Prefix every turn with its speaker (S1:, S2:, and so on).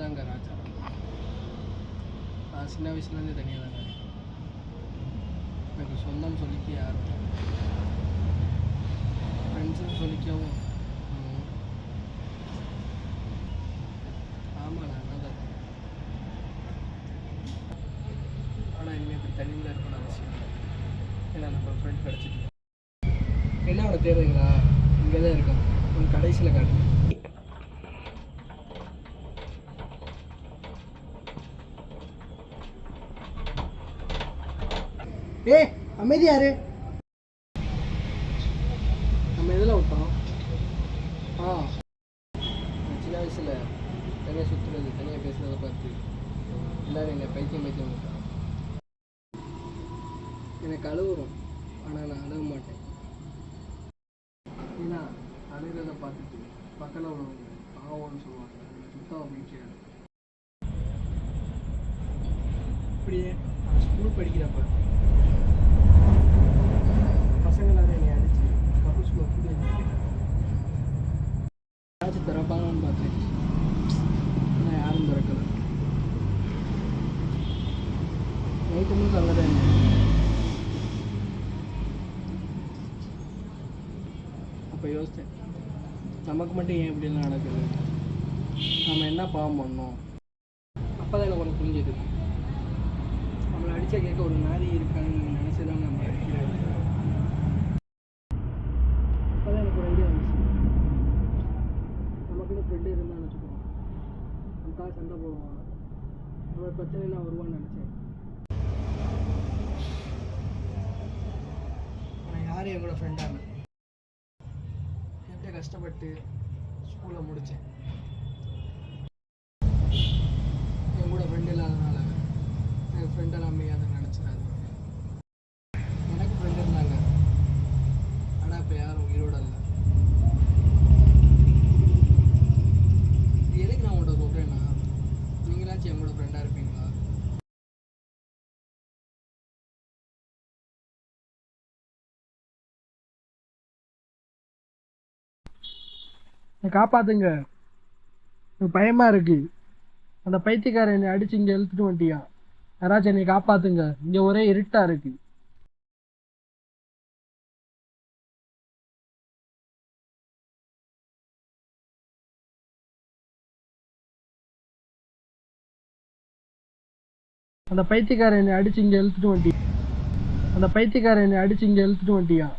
S1: தாங்க ராஜா. நான் சின்ன வயசுலேருந்து தனியாக தாங்க இருக்கேன். எனக்கு சொந்தம் சொல்லிக்க யாரும் ஃப்ரெண்ட்ஸுன்னு சொல்லிக்கவும் ஆமாம் நான் தான் இருக்கேன். ஆனால் இனிமேல் இப்படி தனிமையில் இருக்கணும்னு அவசியம் இல்லை. ஏன்னா நம்ம ஒரு ஃப்ரெண்ட் கிடச்சிட்டு என்ன அவனை தேவைங்களா? இங்கே தான் இருக்கான். உன் கடைசியில் காட்டு. அமைதியாரு. நம்ம எதில் விட்டோம்? சின்ன வயசில் தனியாக சுற்றுறது, தனியாக பேசுகிறத பார்த்து எல்லோரும் என்னை பைத்தியம் விட்டான். எனக்கு அழுவுறோம், ஆனால் நான் அழுக மாட்டேன். ஏன்னா அழுகிறத பார்த்துட்டு பக்கத்தில் உள்ளவங்க பாவம்னு சொல்லுவாங்க. சுத்தமாக பிடிக்காது. இப்படியே நான் ஸ்கூல் படிக்கிறப்ப பசங்களால் என்னை அடித்து பப்பு ஸ்கூல் கூட ஏதாச்சும் திறப்பாங்கன்னு பார்த்தேன். ஆனால் யாரும் திறக்கலை. நைட்டு முழுக்க அங்கே தான் அப்போ யோசித்தேன், நமக்கு மட்டும் ஏன் இப்படிலாம் நடக்குது? நம்ம என்ன பாவம் பண்ணோம்? அப்போ தான் எனக்கு ஒன்று புரிஞ்சுது. நம்மளை அடித்தா கேட்க ஒரு நாரி இருக்கான்னு நினச்சி தான் நம்ம அடிக்கிறாங்க. அப்போ தான் எனக்கு ஒரு ஐடியா வந்துச்சு. நமக்குன்னு ஃப்ரெண்டு இருந்தான்னு வச்சுக்கோங்க, நமக்காக சண்டை போடுவான், நம்ம பிரச்சனைனா வருவான்னு நினச்சேன். நான் யாரும் என் கூட ஃப்ரெண்டாக எப்படியே கஷ்டப்பட்டு ஸ்கூலை முடித்தேன். என் கூட ஃப்ரெண்டு இல்லாதனால என் ஃப்ரெண்டை நம்ம அதை நினச்சிடாது. எனக்கு ஃப்ரெண்டு இருந்தாங்க, ஆனால் இப்போ யாரும் உயிரோடு இல்லை. இது எதுக்கு நான் உங்கள்கிட்ட சொல்கிறேன்னா, நீங்களாச்சும் என் கூட ஃப்ரெண்டாக இருப்பீங்களா? காப்பாத்துங்க, பயமாக இருக்கு. அந்த பைத்தியக்காரன் என்னை அடித்து இங்கே இழுத்துட்டு வந்துட்டியான். யாராச்சும் என்னை காப்பாத்துங்க, இங்கே ஒரே இருட்டாக இருக்கு. அந்த பைத்தியக்காரன் என்னை அடித்து இங்கே இழுத்துட்டு வந்துட்டியான்.